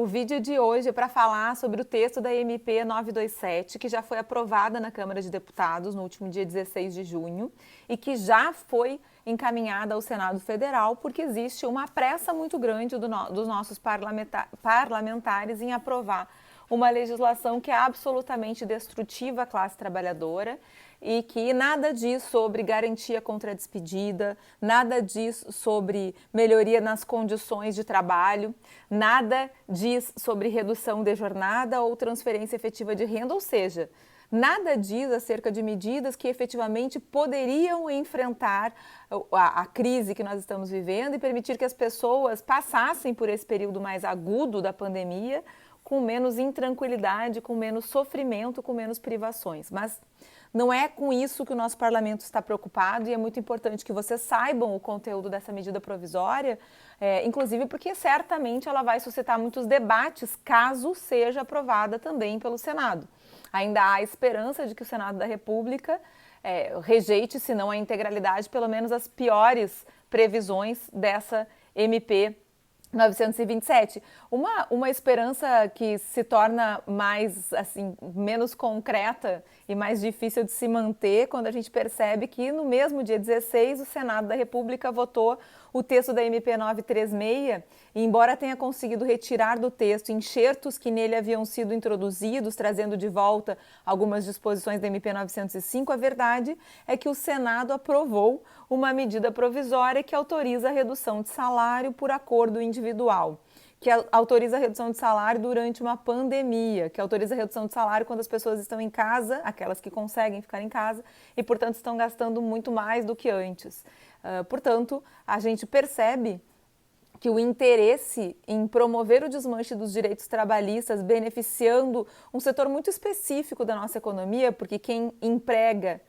O vídeo de hoje é para falar sobre o texto da MP 927, que já foi aprovada na Câmara de Deputados no último dia 16 de junho e que já foi encaminhada ao Senado Federal, porque existe uma pressa muito grande dos nossos parlamentares em aprovar uma legislação que é absolutamente destrutiva à classe trabalhadora e que nada diz sobre garantia contra a despedida, nada diz sobre melhoria nas condições de trabalho, nada diz sobre redução de jornada ou transferência efetiva de renda, ou seja, nada diz acerca de medidas que efetivamente poderiam enfrentar a crise que nós estamos vivendo e permitir que as pessoas passassem por esse período mais agudo da pandemia com menos intranquilidade, com menos sofrimento, com menos privações. Mas não é com isso que o nosso parlamento está preocupado e é muito importante que vocês saibam o conteúdo dessa medida provisória, inclusive porque certamente ela vai suscitar muitos debates caso seja aprovada também pelo Senado. Ainda há esperança de que o Senado da República rejeite, se não a integralidade, pelo menos as piores previsões dessa MP 927. Uma esperança que se torna mais, assim, menos concreta e mais difícil de se manter quando a gente percebe que no mesmo dia 16 o Senado da República votou o texto da MP 936 e, embora tenha conseguido retirar do texto enxertos que nele haviam sido introduzidos, trazendo de volta algumas disposições da MP 905, a verdade é que o Senado aprovou uma medida provisória que autoriza a redução de salário por acordo individual, que autoriza a redução de salário durante uma pandemia, que autoriza a redução de salário quando as pessoas estão em casa, aquelas que conseguem ficar em casa, e, portanto, estão gastando muito mais do que antes. Portanto, a gente percebe que o interesse em promover o desmanche dos direitos trabalhistas, beneficiando um setor muito específico da nossa economia, porque quem emprega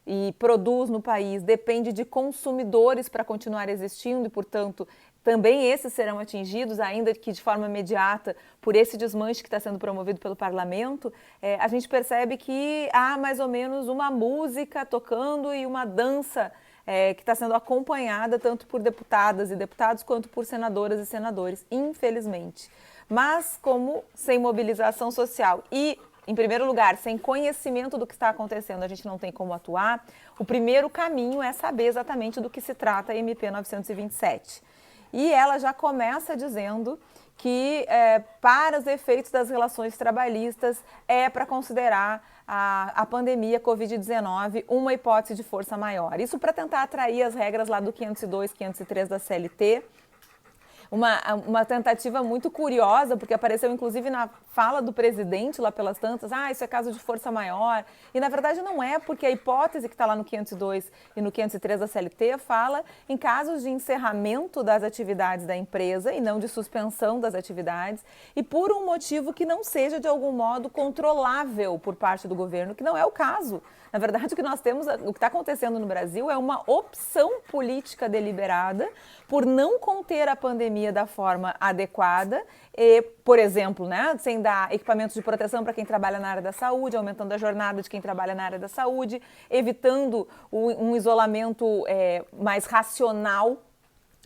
e produz no país depende de consumidores para continuar existindo e, portanto, também esses serão atingidos, ainda que de forma imediata, por esse desmanche que está sendo promovido pelo parlamento. A gente percebe que há mais ou menos uma música tocando e uma dança que está sendo acompanhada tanto por deputadas e deputados quanto por senadoras e senadores, infelizmente. Mas como sem mobilização social e, em primeiro lugar, sem conhecimento do que está acontecendo, a gente não tem como atuar, o primeiro caminho é saber exatamente do que se trata a MP 927. E ela já começa dizendo que, para os efeitos das relações trabalhistas, é para considerar a pandemia Covid-19 uma hipótese de força maior. Isso para tentar atrair as regras lá do 502, 503 da CLT. Uma tentativa muito curiosa, porque apareceu inclusive na fala do presidente lá pelas tantas, isso é caso de força maior, e na verdade não é, porque a hipótese que está lá no 502 e no 503 da CLT fala em casos de encerramento das atividades da empresa e não de suspensão das atividades, e por um motivo que não seja de algum modo controlável por parte do governo, que não é o caso. Na verdade, o que nós temos, o que está acontecendo no Brasil é uma opção política deliberada por não conter a pandemia da forma adequada, e, por exemplo, sem dar equipamentos de proteção para quem trabalha na área da saúde, aumentando a jornada de quem trabalha na área da saúde, evitando um isolamento mais racional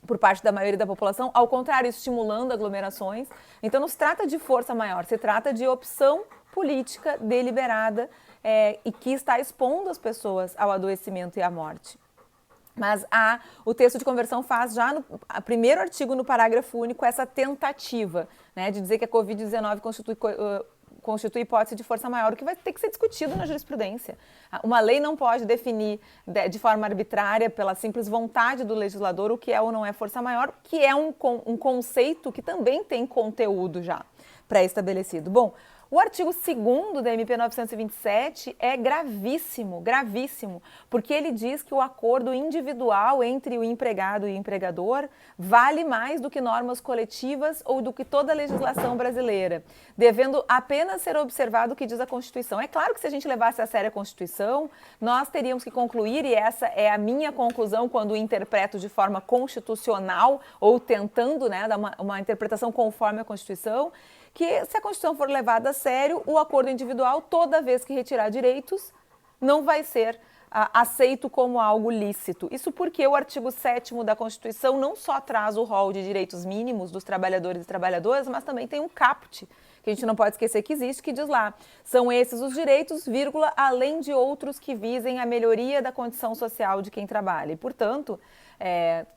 por parte da maioria da população, ao contrário, estimulando aglomerações. Então, não se trata de força maior, se trata de opção política deliberada e que está expondo as pessoas ao adoecimento e à morte. Mas o texto de conversão faz já no primeiro artigo, no parágrafo único, essa tentativa de dizer que a Covid-19 constitui hipótese de força maior, o que vai ter que ser discutido na jurisprudência. Uma lei não pode definir de forma arbitrária, pela simples vontade do legislador, o que é ou não é força maior, que é um conceito que também tem conteúdo já pré-estabelecido. Bom, o artigo 2º da MP 927 é gravíssimo, gravíssimo, porque ele diz que o acordo individual entre o empregado e o empregador vale mais do que normas coletivas ou do que toda a legislação brasileira, devendo apenas ser observado o que diz a Constituição. É claro que se a gente levasse a sério a Constituição, nós teríamos que concluir, e essa é a minha conclusão quando interpreto de forma constitucional ou tentando dar uma interpretação conforme a Constituição, que se a Constituição for levada a sério, o acordo individual, toda vez que retirar direitos, não vai ser aceito como algo lícito. Isso porque o artigo 7º da Constituição não só traz o rol de direitos mínimos dos trabalhadores e trabalhadoras, mas também tem um caput, que a gente não pode esquecer que existe, que diz lá: são esses os direitos, vírgula, além de outros que visem a melhoria da condição social de quem trabalha. E, portanto,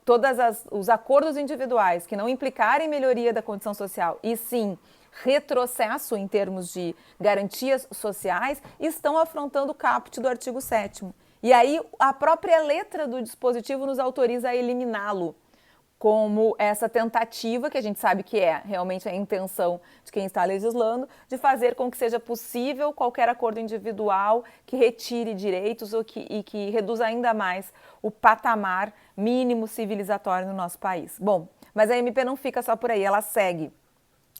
todos os acordos individuais que não implicarem melhoria da condição social e sim retrocesso em termos de garantias sociais estão afrontando o caput do artigo 7º. E aí a própria letra do dispositivo nos autoriza a eliminá-lo, como essa tentativa, que a gente sabe que é realmente a intenção de quem está legislando, de fazer com que seja possível qualquer acordo individual que retire direitos e que reduza ainda mais o patamar mínimo civilizatório no nosso país. Bom, mas a MP não fica só por aí, ela segue.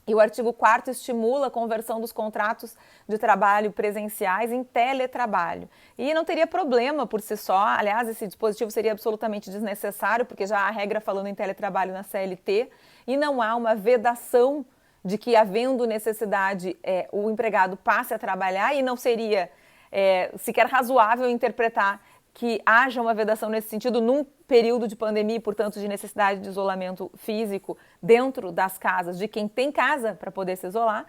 E o artigo 4º estimula a conversão dos contratos de trabalho presenciais em teletrabalho. E não teria problema por si só, aliás, esse dispositivo seria absolutamente desnecessário, porque já há regra falando em teletrabalho na CLT, e não há uma vedação de que, havendo necessidade, o empregado passe a trabalhar, e não seria sequer razoável interpretar que haja uma vedação nesse sentido num período de pandemia e, portanto, de necessidade de isolamento físico dentro das casas de quem tem casa para poder se isolar.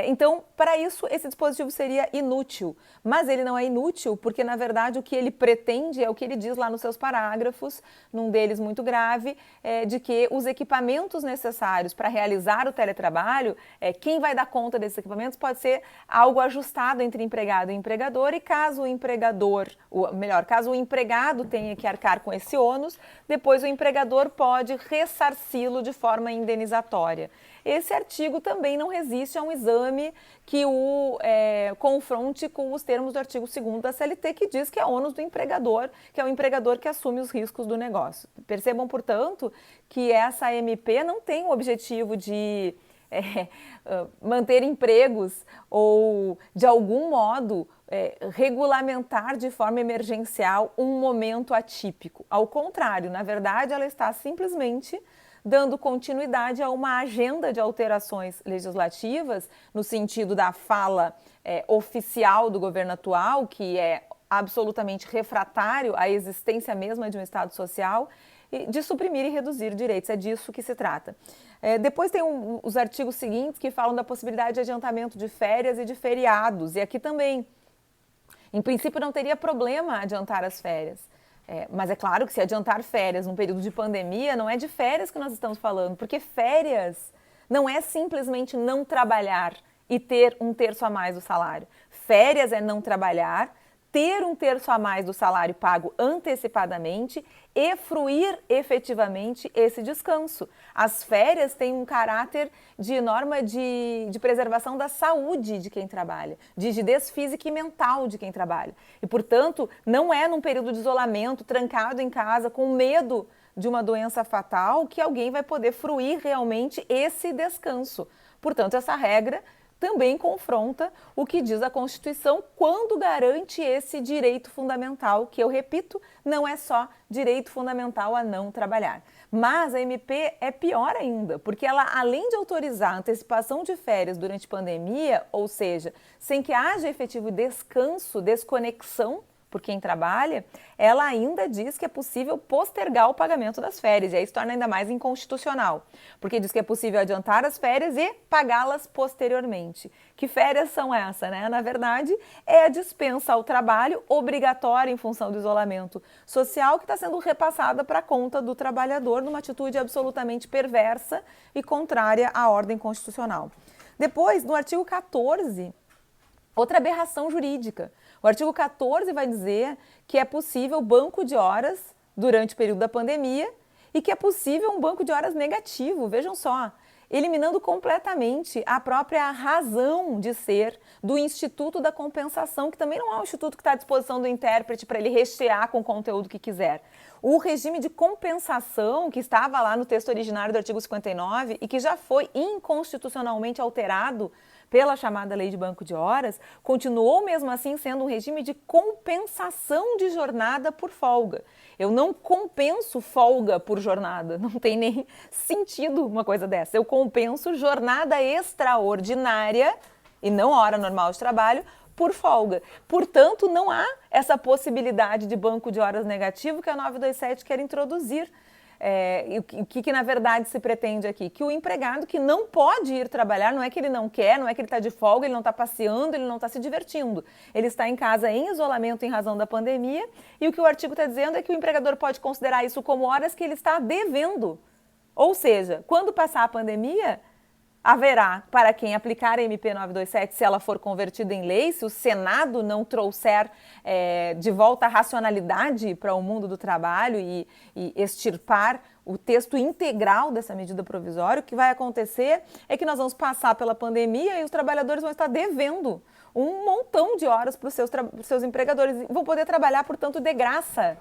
Então, para isso, esse dispositivo seria inútil. Mas ele não é inútil porque, na verdade, o que ele pretende é o que ele diz lá nos seus parágrafos, num deles muito grave, de que os equipamentos necessários para realizar o teletrabalho, quem vai dar conta desses equipamentos pode ser algo ajustado entre empregado e empregador, e caso o empregador, caso o empregado tenha que arcar com esse ônus, depois o empregador pode ressarci-lo de forma indenizatória. Esse artigo também não resiste a um exame que o confronte com os termos do artigo 2º da CLT, que diz que é ônus do empregador, que é o empregador que assume os riscos do negócio. Percebam, portanto, que essa MP não tem o objetivo de manter empregos ou, de algum modo, regulamentar de forma emergencial um momento atípico. Ao contrário, na verdade, ela está simplesmente dando continuidade a uma agenda de alterações legislativas no sentido da fala oficial do governo atual, que é absolutamente refratário à existência mesma de um Estado social, de suprimir e reduzir direitos. É disso que se trata. Depois tem os artigos seguintes que falam da possibilidade de adiantamento de férias e de feriados. E aqui também, em princípio, não teria problema adiantar as férias. Mas é claro que se adiantar férias num período de pandemia, não é de férias que nós estamos falando, porque férias não é simplesmente não trabalhar e ter 1/3 a mais do salário. Férias é não trabalhar, ter 1/3 a mais do salário pago antecipadamente e fruir efetivamente esse descanso. As férias têm um caráter de norma de preservação da saúde de quem trabalha, de rigidez física e mental de quem trabalha. E, portanto, não é num período de isolamento, trancado em casa, com medo de uma doença fatal, que alguém vai poder fruir realmente esse descanso. Portanto, essa regra também confronta o que diz a Constituição quando garante esse direito fundamental, que eu repito, não é só direito fundamental a não trabalhar. Mas a MP é pior ainda, porque ela, além de autorizar a antecipação de férias durante pandemia, ou seja, sem que haja efetivo descanso, desconexão por quem trabalha, ela ainda diz que é possível postergar o pagamento das férias, e aí se torna ainda mais inconstitucional, porque diz que é possível adiantar as férias e pagá-las posteriormente. Que férias são essas, né? Na verdade, é a dispensa ao trabalho obrigatória em função do isolamento social que está sendo repassada para a conta do trabalhador numa atitude absolutamente perversa e contrária à ordem constitucional. Depois, no artigo 14, outra aberração jurídica. O artigo 14 vai dizer que é possível banco de horas durante o período da pandemia e que é possível um banco de horas negativo, vejam só, eliminando completamente a própria razão de ser do Instituto da Compensação, que também não é um instituto que está à disposição do intérprete para ele rechear com o conteúdo que quiser. O regime de compensação, que estava lá no texto originário do artigo 59 e que já foi inconstitucionalmente alterado pela chamada Lei de Banco de Horas, continuou mesmo assim sendo um regime de compensação de jornada por folga. Eu não compenso folga por jornada, não tem nem sentido uma coisa dessa. Eu compenso jornada extraordinária, e não hora normal de trabalho, por folga. Portanto, não há essa possibilidade de banco de horas negativo que a 927 quer introduzir. O que na verdade se pretende aqui? Que o empregado que não pode ir trabalhar, não é que ele não quer, não é que ele está de folga, ele não está passeando, ele não está se divertindo. Ele está em casa em isolamento em razão da pandemia, e o que o artigo está dizendo é que o empregador pode considerar isso como horas que ele está devendo. Ou seja, quando passar a pandemia, haverá para quem aplicar a MP 927, se ela for convertida em lei, se o Senado não trouxer de volta a racionalidade para o mundo do trabalho e extirpar o texto integral dessa medida provisória, o que vai acontecer é que nós vamos passar pela pandemia e os trabalhadores vão estar devendo um montão de horas para os seus empregadores. Vão poder trabalhar, portanto, de graça.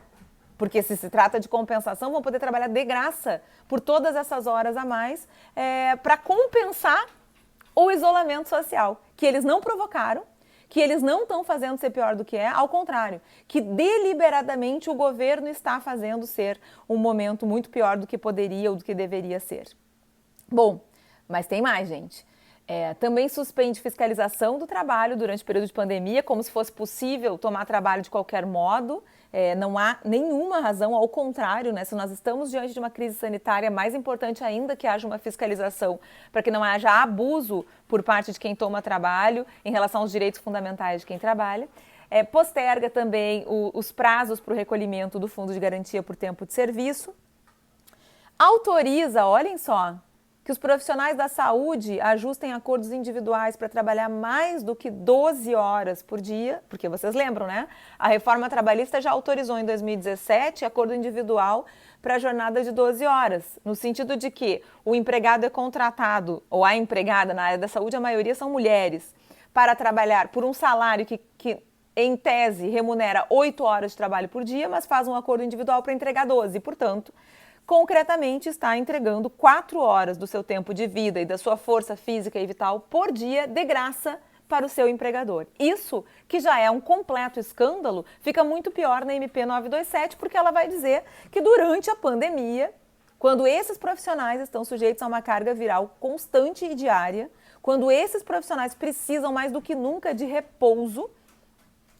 Porque se trata de compensação, vão poder trabalhar de graça por todas essas horas a mais para compensar o isolamento social, que eles não provocaram, que eles não estão fazendo ser pior do que é, ao contrário, que deliberadamente o governo está fazendo ser um momento muito pior do que poderia ou do que deveria ser. Bom, mas tem mais, gente. Também suspende fiscalização do trabalho durante o período de pandemia, como se fosse possível tomar trabalho de qualquer modo. Não há nenhuma razão, ao contrário, né? Se nós estamos diante de uma crise sanitária, mais importante ainda que haja uma fiscalização para que não haja abuso por parte de quem toma trabalho em relação aos direitos fundamentais de quem trabalha. Posterga também os prazos para o recolhimento do Fundo de Garantia por Tempo de Serviço. Autoriza, olhem só, que os profissionais da saúde ajustem acordos individuais para trabalhar mais do que 12 horas por dia, porque vocês lembram, né? A reforma trabalhista já autorizou em 2017 acordo individual para a jornada de 12 horas, no sentido de que o empregado é contratado, ou a empregada na área da saúde, a maioria são mulheres, para trabalhar por um salário que em tese remunera 8 horas de trabalho por dia, mas faz um acordo individual para entregar 12, portanto, concretamente está entregando 4 horas do seu tempo de vida e da sua força física e vital por dia de graça para o seu empregador. Isso, que já é um completo escândalo, fica muito pior na MP 927, porque ela vai dizer que durante a pandemia, quando esses profissionais estão sujeitos a uma carga viral constante e diária, quando esses profissionais precisam mais do que nunca de repouso,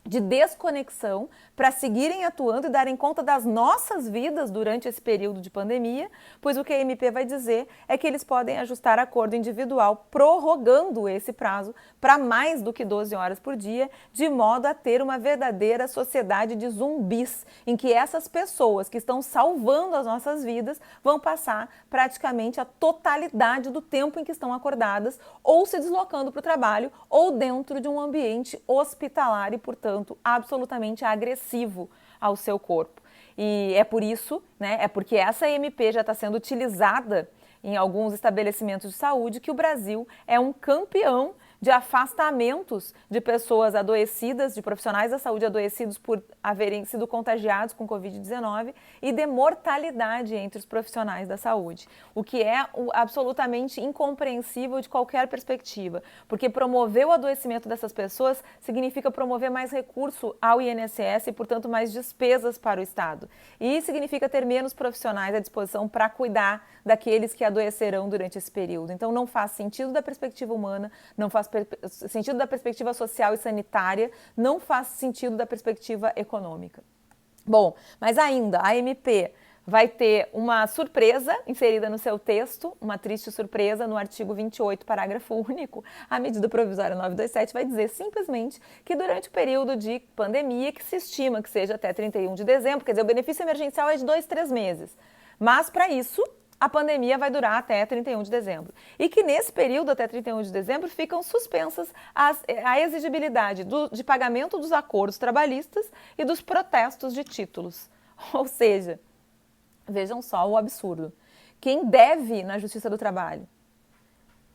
de desconexão, para seguirem atuando e darem conta das nossas vidas durante esse período de pandemia, pois o que a MP vai dizer é que eles podem ajustar acordo individual, prorrogando esse prazo para mais do que 12 horas por dia, de modo a ter uma verdadeira sociedade de zumbis, em que essas pessoas que estão salvando as nossas vidas vão passar praticamente a totalidade do tempo em que estão acordadas, ou se deslocando para o trabalho, ou dentro de um ambiente hospitalar e, portanto, absolutamente agressivo ao seu corpo. E é por isso, né, é porque essa MP já está sendo utilizada em alguns estabelecimentos de saúde que o Brasil é um campeão de afastamentos de pessoas adoecidas, de profissionais da saúde adoecidos por haverem sido contagiados com Covid-19 e de mortalidade entre os profissionais da saúde, o que é absolutamente incompreensível de qualquer perspectiva, porque promover o adoecimento dessas pessoas significa promover mais recurso ao INSS e, portanto, mais despesas para o Estado. E significa ter menos profissionais à disposição para cuidar daqueles que adoecerão durante esse período. Então, não faz sentido da perspectiva humana, não faz sentido da perspectiva social e sanitária, não faz sentido da perspectiva econômica. Bom, mas ainda a MP vai ter uma surpresa inserida no seu texto, uma triste surpresa no artigo 28, parágrafo único. A medida provisória 927 vai dizer simplesmente que durante o período de pandemia, que se estima que seja até 31 de dezembro, quer dizer, o benefício emergencial é de 2, 3 meses, mas para isso a pandemia vai durar até 31 de dezembro. E que nesse período, até 31 de dezembro, ficam suspensas a exigibilidade de pagamento dos acordos trabalhistas e dos protestos de títulos. Ou seja, vejam só o absurdo. Quem deve na Justiça do Trabalho,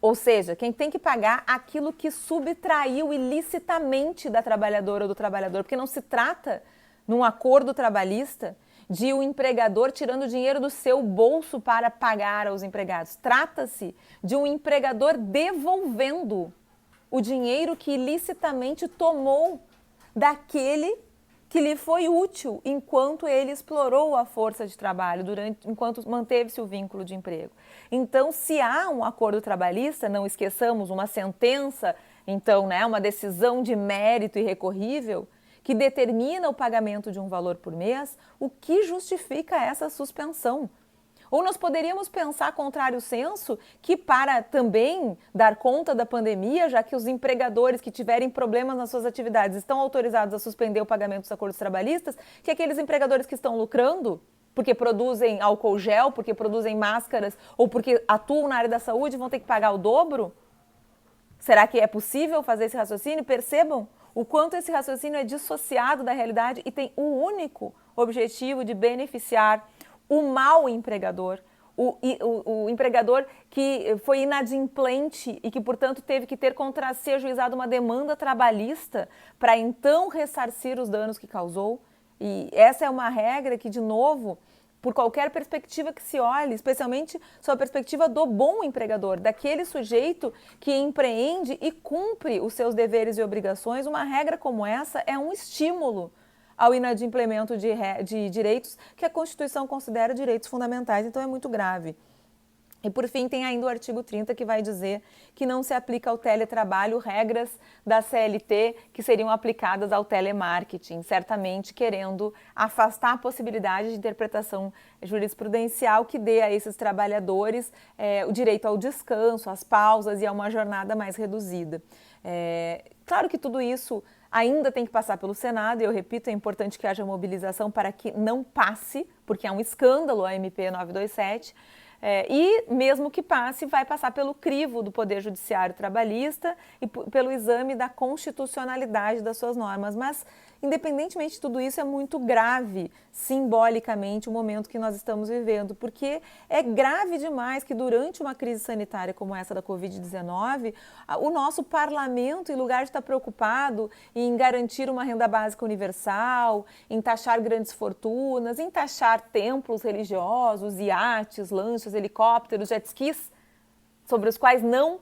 ou seja, quem tem que pagar aquilo que subtraiu ilicitamente da trabalhadora ou do trabalhador, porque não se trata, num acordo trabalhista, de o empregador tirando dinheiro do seu bolso para pagar aos empregados. Trata-se de um empregador devolvendo o dinheiro que ilicitamente tomou daquele que lhe foi útil enquanto ele explorou a força de trabalho, enquanto manteve-se o vínculo de emprego. Então, se há um acordo trabalhista, não esqueçamos, uma sentença, então, né, uma decisão de mérito irrecorrível, que determina o pagamento de um valor por mês, o que justifica essa suspensão? Ou nós poderíamos pensar, contrário senso, que para também dar conta da pandemia, já que os empregadores que tiverem problemas nas suas atividades estão autorizados a suspender o pagamento dos acordos trabalhistas, que aqueles empregadores que estão lucrando, porque produzem álcool gel, porque produzem máscaras ou porque atuam na área da saúde, vão ter que pagar o dobro? Será que é possível fazer esse raciocínio? Percebam o quanto esse raciocínio é dissociado da realidade e tem o único objetivo de beneficiar o mau empregador, o empregador que foi inadimplente e que, portanto, teve que ter contra si ajuizado uma demanda trabalhista para então ressarcir os danos que causou. E essa é uma regra que, de novo, por qualquer perspectiva que se olhe, especialmente sob a perspectiva do bom empregador, daquele sujeito que empreende e cumpre os seus deveres e obrigações, uma regra como essa é um estímulo ao inadimplemento de direitos que a Constituição considera direitos fundamentais, então é muito grave. E, por fim, tem ainda o artigo 30 que vai dizer que não se aplica ao teletrabalho regras da CLT que seriam aplicadas ao telemarketing, certamente querendo afastar a possibilidade de interpretação jurisprudencial que dê a esses trabalhadores o direito ao descanso, às pausas e a uma jornada mais reduzida. Claro que tudo isso ainda tem que passar pelo Senado, e eu repito, é importante que haja mobilização para que não passe, porque é um escândalo a MP 927, e mesmo que passe, vai passar pelo crivo do Poder Judiciário Trabalhista e pelo exame da constitucionalidade das suas normas. Mas, independentemente de tudo isso, é muito grave, simbolicamente, o momento que nós estamos vivendo, porque é grave demais que durante uma crise sanitária como essa da Covid-19, o nosso parlamento, em lugar de estar preocupado em garantir uma renda básica universal, em taxar grandes fortunas, em taxar templos religiosos, iates, lanchas, helicópteros, jet skis, sobre os quais não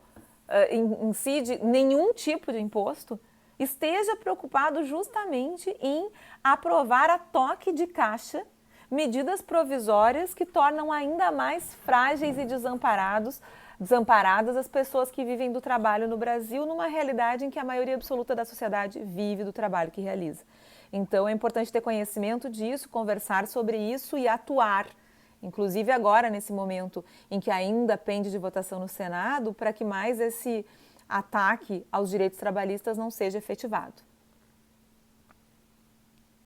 incide nenhum tipo de imposto, esteja preocupado justamente em aprovar a toque de caixa medidas provisórias que tornam ainda mais frágeis e desamparadas as pessoas que vivem do trabalho no Brasil, numa realidade em que a maioria absoluta da sociedade vive do trabalho que realiza. Então é importante ter conhecimento disso, conversar sobre isso e atuar, inclusive agora, nesse momento em que ainda pende de votação no Senado, para que mais esse ataque aos direitos trabalhistas não seja efetivado.